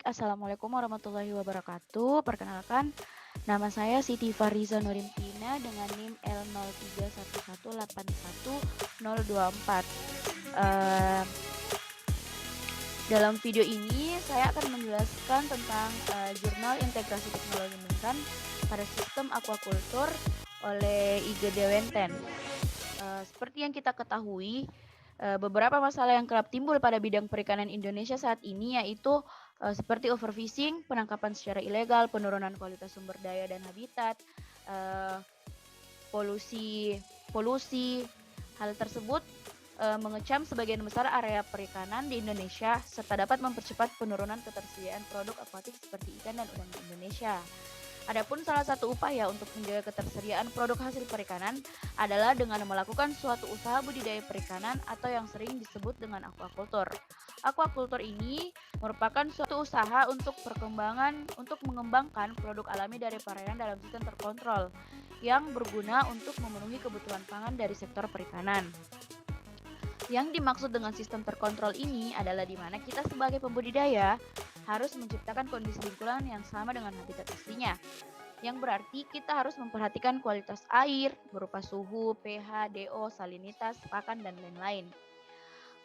Assalamualaikum warahmatullahi wabarakatuh. Perkenalkan, nama saya Siti Fariza Nurimpina dengan NIM L311818124. Eh, dalam video ini, saya akan menjelaskan tentang Jurnal Integrasi Teknologi Membran pada Sistem Aquaculture oleh IG Dewenten. Seperti yang kita ketahui, beberapa masalah yang kerap timbul pada bidang perikanan Indonesia saat ini yaitu seperti overfishing, penangkapan secara ilegal, penurunan kualitas sumber daya dan habitat, eh, polusi, polusi. Hal tersebut mengecam sebagian besar area perikanan di Indonesia serta dapat mempercepat penurunan ketersediaan produk akuatik seperti ikan dan udang di Indonesia. Adapun salah satu upaya untuk menjaga ketersediaan produk hasil perikanan adalah dengan melakukan suatu usaha budidaya perikanan atau yang sering disebut dengan aquaculture. Aquaculture ini merupakan suatu usaha untuk mengembangkan produk alami dari perairan dalam sistem terkontrol yang berguna untuk memenuhi kebutuhan pangan dari sektor perikanan. Yang dimaksud dengan sistem terkontrol ini adalah di mana kita sebagai pembudidaya harus menciptakan kondisi lingkungan yang sama dengan habitat aslinya. Yang berarti kita harus memperhatikan kualitas air berupa suhu, pH, DO, salinitas, pakan, dan lain-lain.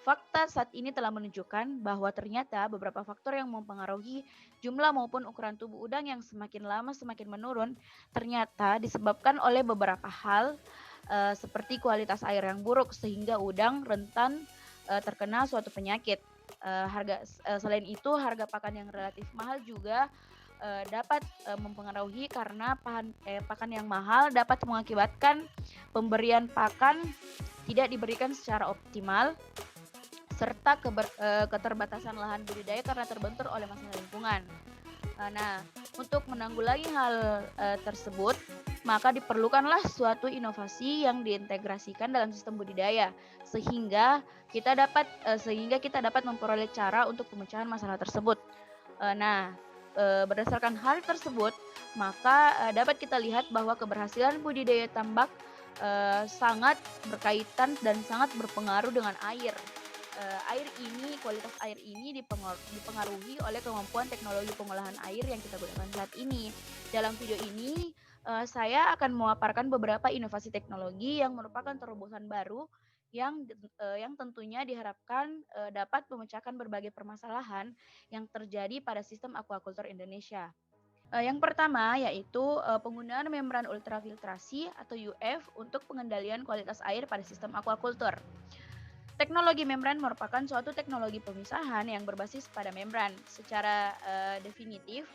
Fakta saat ini telah menunjukkan bahwa ternyata beberapa faktor yang mempengaruhi jumlah maupun ukuran tubuh udang yang semakin lama semakin menurun ternyata disebabkan oleh beberapa hal seperti kualitas air yang buruk sehingga udang rentan terkena suatu penyakit. Selain itu harga pakan yang relatif mahal juga dapat mempengaruhi karena pakan yang mahal dapat mengakibatkan pemberian pakan tidak diberikan secara optimal serta keterbatasan lahan budidaya karena terbentur oleh masalah lingkungan. Nah, untuk menanggulangi hal tersebut, maka diperlukanlah suatu inovasi yang diintegrasikan dalam sistem budidaya sehingga kita dapat memperoleh cara untuk pemecahan masalah tersebut. Berdasarkan hal tersebut, maka dapat kita lihat bahwa keberhasilan budidaya tambak sangat berkaitan dan sangat berpengaruh dengan air. Kualitas air ini dipengaruhi oleh kemampuan teknologi pengolahan air yang kita gunakan saat ini. Dalam video ini, saya akan memaparkan beberapa inovasi teknologi yang merupakan terobosan baru yang tentunya diharapkan dapat memecahkan berbagai permasalahan yang terjadi pada sistem aquaculture Indonesia. Yang pertama yaitu penggunaan membran ultrafiltrasi atau UF untuk pengendalian kualitas air pada sistem aquaculture. Teknologi membran merupakan suatu teknologi pemisahan yang berbasis pada membran. Secara definitif,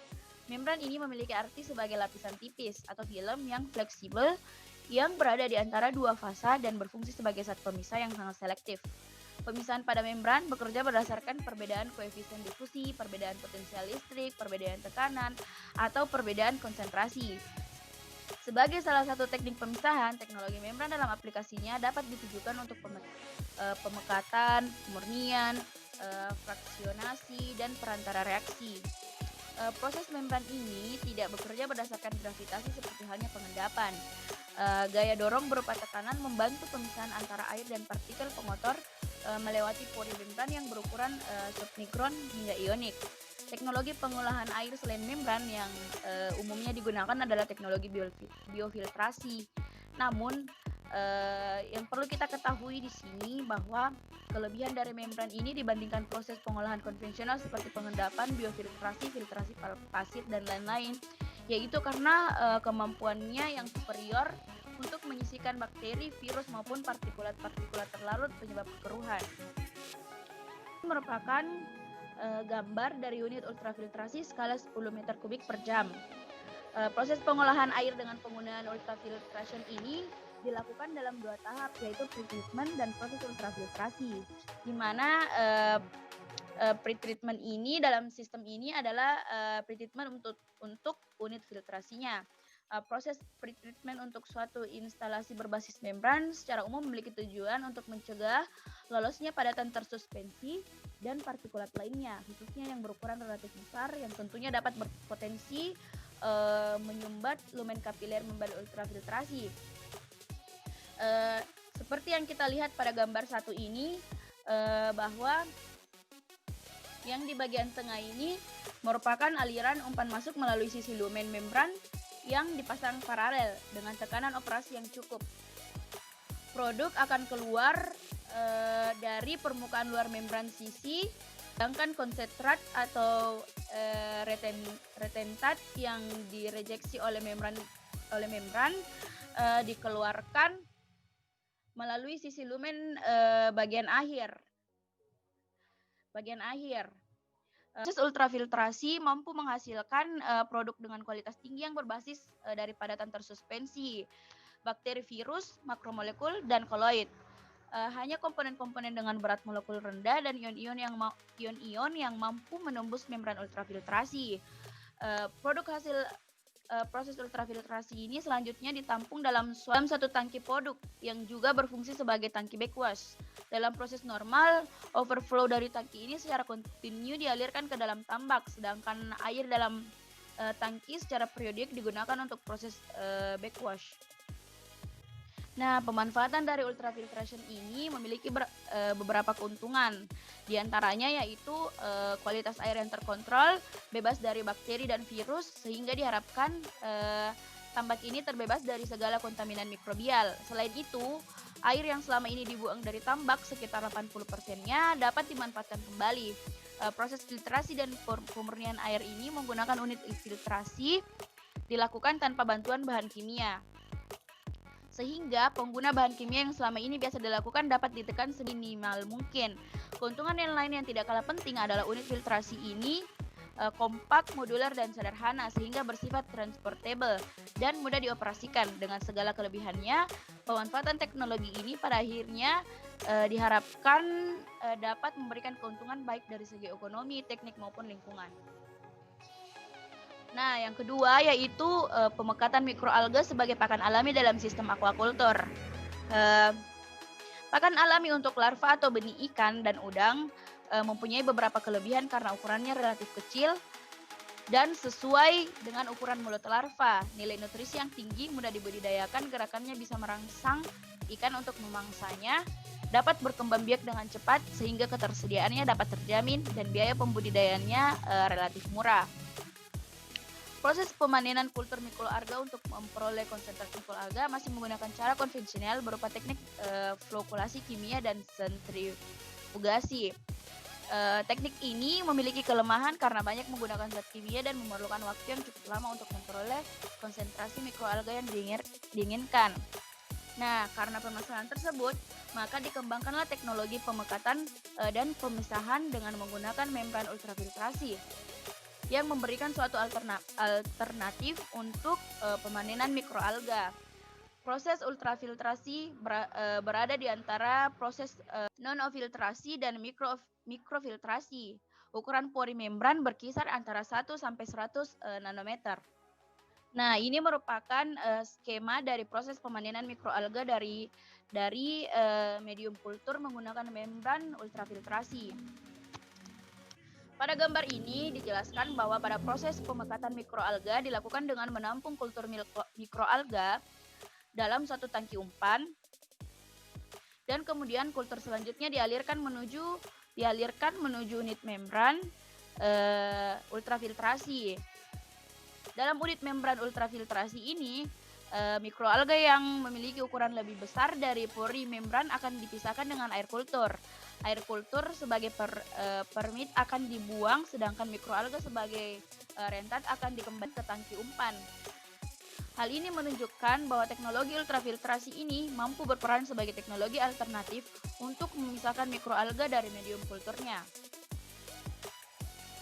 membran ini memiliki arti sebagai lapisan tipis atau film yang fleksibel yang berada di antara dua fasa dan berfungsi sebagai zat pemisah yang sangat selektif. Pemisahan pada membran bekerja berdasarkan perbedaan koefisien difusi, perbedaan potensial listrik, perbedaan tekanan, atau perbedaan konsentrasi. Sebagai salah satu teknik pemisahan, teknologi membran dalam aplikasinya dapat ditujukan untuk pemekatan, pemurnian, fraksionasi, dan perantara reaksi. Proses membran ini tidak bekerja berdasarkan gravitasi seperti halnya pengendapan. Gaya dorong berupa tekanan membantu pemisahan antara air dan partikel pengotor melewati pori membran yang berukuran submikron hingga ionik. Teknologi pengolahan air selain membran yang umumnya digunakan adalah teknologi biofiltrasi. Namun, yang perlu kita ketahui di sini bahwa kelebihan dari membran ini dibandingkan proses pengolahan konvensional seperti pengendapan, biofiltrasi, filtrasi pasif, dan lain-lain, yaitu karena kemampuannya yang superior untuk menyisihkan bakteri, virus, maupun partikulat-partikulat terlarut penyebab kekeruhan. Ini merupakan gambar dari unit ultrafiltrasi skala 10 meter kubik per jam. Proses pengolahan air dengan penggunaan ultrafiltration ini dilakukan dalam dua tahap, yaitu pretreatment dan proses ultrafiltrasi, di mana pretreatment ini dalam sistem ini adalah pretreatment untuk unit filtrasinya. Proses pretreatment untuk suatu instalasi berbasis membran secara umum memiliki tujuan untuk mencegah lolosnya padatan tersuspensi dan partikulat lainnya, khususnya yang berukuran relatif besar yang tentunya dapat berpotensi menyumbat lumen kapiler membran ultrafiltrasi. Seperti yang kita lihat pada gambar satu ini, bahwa Yang di bagian tengah ini merupakan aliran umpan masuk melalui sisi lumen membran yang dipasang paralel dengan tekanan operasi yang cukup. Produk akan keluar dari permukaan luar membran sisi, sedangkan konsentrat atau retentat yang direjeksi oleh membran dikeluarkan melalui sisi lumen bagian akhir. Proses ultrafiltrasi mampu menghasilkan produk dengan kualitas tinggi yang berbasis dari padatan tersuspensi, bakteri, virus, makromolekul, dan koloid. Hanya komponen-komponen dengan berat molekul rendah dan ion-ion yang mampu menembus membran ultrafiltrasi. Produk hasil proses ultrafiltrasi ini selanjutnya ditampung dalam satu tangki produk yang juga berfungsi sebagai tangki backwash. Dalam proses normal, overflow dari tangki ini secara kontinu dialirkan ke dalam tambak, sedangkan air dalam tangki secara periodik digunakan untuk proses backwash. Nah, pemanfaatan dari ultrafiltration ini memiliki beberapa keuntungan. Di antaranya yaitu kualitas air yang terkontrol, bebas dari bakteri dan virus, sehingga diharapkan tambak ini terbebas dari segala kontaminan mikrobial. Selain itu, air yang selama ini dibuang dari tambak sekitar 80%-nya dapat dimanfaatkan kembali. Proses filtrasi dan pemurnian air ini menggunakan unit filtrasi dilakukan tanpa bantuan bahan kimia, sehingga pengguna bahan kimia yang selama ini biasa dilakukan dapat ditekan seminimal mungkin. Keuntungan yang lain yang tidak kalah penting adalah unit filtrasi ini kompak, modular, dan sederhana sehingga bersifat transportable dan mudah dioperasikan. Dengan segala kelebihannya, pemanfaatan teknologi ini pada akhirnya diharapkan dapat memberikan keuntungan baik dari segi ekonomi, teknik, maupun lingkungan. Nah, yang kedua yaitu pemekatan mikroalga sebagai pakan alami dalam sistem aquacultur. Pakan alami untuk larva atau benih ikan dan udang mempunyai beberapa kelebihan karena ukurannya relatif kecil dan sesuai dengan ukuran mulut larva. Nilai nutrisi yang tinggi, mudah dibudidayakan, gerakannya bisa merangsang ikan untuk memangsanya, dapat berkembang biak dengan cepat sehingga ketersediaannya dapat terjamin dan biaya pembudidayaannya relatif murah. Proses pemanenan kultur mikroalga untuk memperoleh konsentrat mikroalga masih menggunakan cara konvensional berupa teknik flokulasi kimia dan sentrifugasi. Teknik ini memiliki kelemahan karena banyak menggunakan zat kimia dan memerlukan waktu yang cukup lama untuk memperoleh konsentrasi mikroalga yang diinginkan. Nah, karena permasalahan tersebut, maka dikembangkanlah teknologi pemekatan dan pemisahan dengan menggunakan membran ultrafiltrasi yang memberikan suatu alternatif untuk pemanenan mikroalga. Proses ultrafiltrasi berada di antara proses non-filtrasi dan mikrofiltrasi. Ukuran pori membran berkisar antara 1 sampai 100 nanometer. Nah, ini merupakan skema dari proses pemanenan mikroalga dari medium kultur menggunakan membran ultrafiltrasi. Pada gambar ini dijelaskan bahwa pada proses pemekatan mikroalga dilakukan dengan menampung kultur mikroalga dalam satu tangki umpan, dan kemudian kultur selanjutnya dialirkan menuju unit membran ultrafiltrasi. Dalam unit membran ultrafiltrasi ini, mikroalga yang memiliki ukuran lebih besar dari pori membran akan dipisahkan dengan air kultur. Air kultur sebagai permit akan dibuang, sedangkan mikroalga sebagai rentat akan dikembalikan ke tangki umpan. Hal ini menunjukkan bahwa teknologi ultrafiltrasi ini mampu berperan sebagai teknologi alternatif untuk memisahkan mikroalga dari medium kulturnya.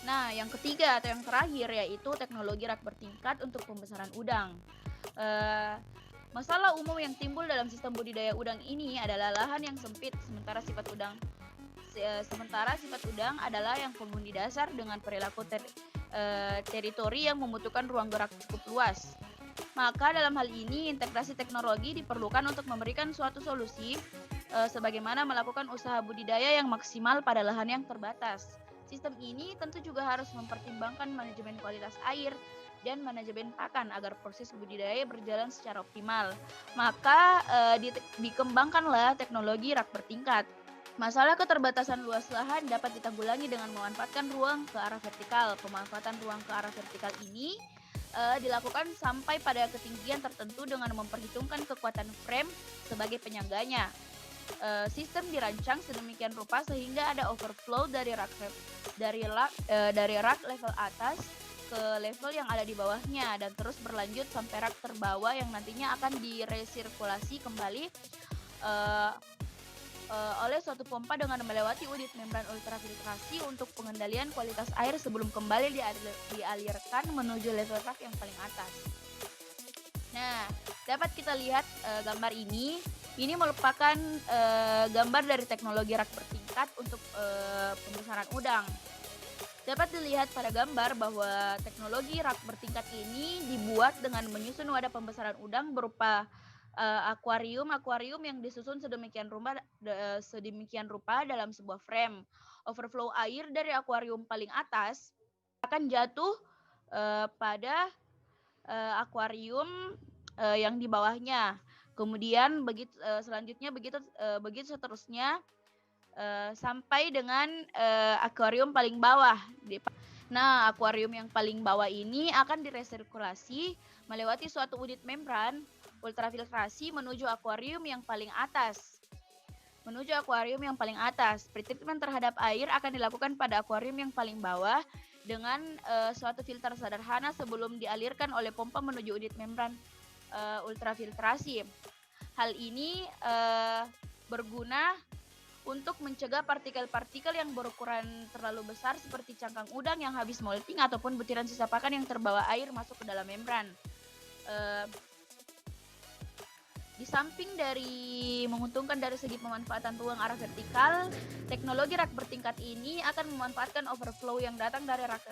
Nah, yang ketiga atau yang terakhir yaitu teknologi rak bertingkat untuk pembesaran udang. Masalah umum yang timbul dalam sistem budidaya udang ini adalah lahan yang sempit, sementara sifat udang adalah yang penghuni dasar dengan perilaku teritori yang membutuhkan ruang gerak cukup luas. Maka dalam hal ini integrasi teknologi diperlukan untuk memberikan suatu solusi sebagaimana melakukan usaha budidaya yang maksimal pada lahan yang terbatas. Sistem ini tentu juga harus mempertimbangkan manajemen kualitas air dan manajemen pakan agar proses budidaya berjalan secara optimal. Maka dikembangkanlah teknologi rak bertingkat. Masalah keterbatasan luas lahan dapat ditanggulangi dengan memanfaatkan ruang ke arah vertikal. Pemanfaatan ruang ke arah vertikal ini dilakukan sampai pada ketinggian tertentu dengan memperhitungkan kekuatan frame sebagai penyangganya. Sistem dirancang sedemikian rupa sehingga ada overflow dari rak level atas ke level yang ada di bawahnya dan terus berlanjut sampai rak terbawah yang nantinya akan diresirkulasi kembali eh, oleh suatu pompa dengan melewati unit membran ultrafiltrasi untuk pengendalian kualitas air sebelum kembali dialirkan menuju level rak yang paling atas. Nah, dapat kita lihat gambar ini. Ini merupakan gambar dari teknologi rak bertingkat untuk pembesaran udang. Dapat dilihat pada gambar bahwa teknologi rak bertingkat ini dibuat dengan menyusun wadah pembesaran udang berupa akuarium yang disusun sedemikian rupa dalam sebuah frame. Overflow air dari akuarium paling atas akan jatuh pada akuarium yang di bawahnya. Kemudian selanjutnya begitu seterusnya sampai dengan akuarium paling bawah. Nah, akuarium yang paling bawah ini akan diresirkulasi melewati suatu unit membran ultrafiltrasi menuju akuarium yang paling atas. Pretreatment terhadap air akan dilakukan pada akuarium yang paling bawah dengan suatu filter sederhana sebelum dialirkan oleh pompa menuju unit membran ultrafiltrasi. Hal ini berguna untuk mencegah partikel-partikel yang berukuran terlalu besar seperti cangkang udang yang habis molting ataupun butiran sisa pakan yang terbawa air masuk ke dalam membran. Di samping dari menguntungkan dari segi pemanfaatan ruang arah vertikal, teknologi rak bertingkat ini akan memanfaatkan overflow yang datang dari rak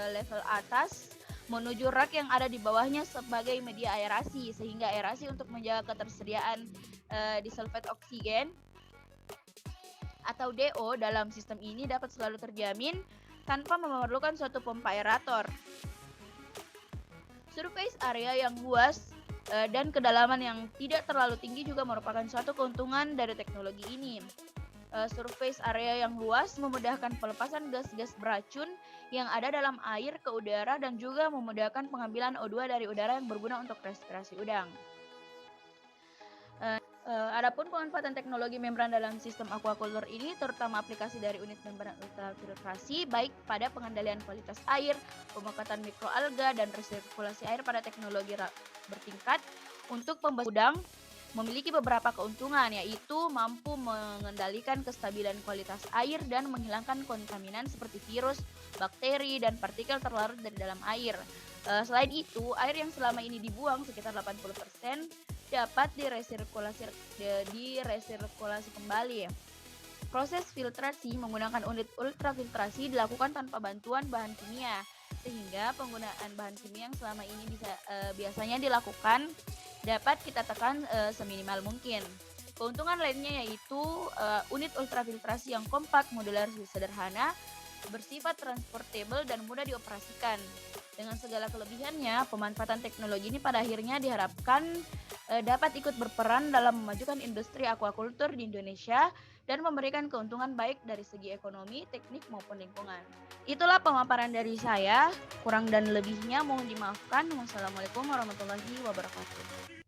level atas menuju rak yang ada di bawahnya sebagai media aerasi, sehingga aerasi untuk menjaga ketersediaan disulfat oksigen atau DO dalam sistem ini dapat selalu terjamin tanpa memerlukan suatu pompa aerator. Surface area yang luas dan kedalaman yang tidak terlalu tinggi juga merupakan suatu keuntungan dari teknologi ini. Surface area yang luas memudahkan pelepasan gas-gas beracun yang ada dalam air ke udara dan juga memudahkan pengambilan O2 dari udara yang berguna untuk respirasi udang. Adapun pemanfaatan teknologi membran dalam sistem aquaculture ini terutama aplikasi dari unit membran ultrafiltrasi baik pada pengendalian kualitas air, pemangkatan mikroalga dan resirkulasi air pada teknologi bertingkat untuk pembesaran udang memiliki beberapa keuntungan, yaitu mampu mengendalikan kestabilan kualitas air dan menghilangkan kontaminan seperti virus, bakteri, dan partikel terlarut dari dalam air. Selain itu, air yang selama ini dibuang sekitar 80% dapat diresirkulasi kembali. Proses filtrasi menggunakan unit ultrafiltrasi dilakukan tanpa bantuan bahan kimia, sehingga penggunaan bahan kimia yang selama ini biasanya dilakukan dapat kita tekan seminimal mungkin. Keuntungan lainnya yaitu unit ultrafiltrasi yang kompak, modular, sederhana, bersifat transportable dan mudah dioperasikan. Dengan segala kelebihannya, pemanfaatan teknologi ini pada akhirnya diharapkan dapat ikut berperan dalam memajukan industri aquaculture di Indonesia dan memberikan keuntungan baik dari segi ekonomi, teknik maupun lingkungan. Itulah pemaparan dari saya, kurang dan lebihnya mohon dimaafkan. Wassalamualaikum warahmatullahi wabarakatuh.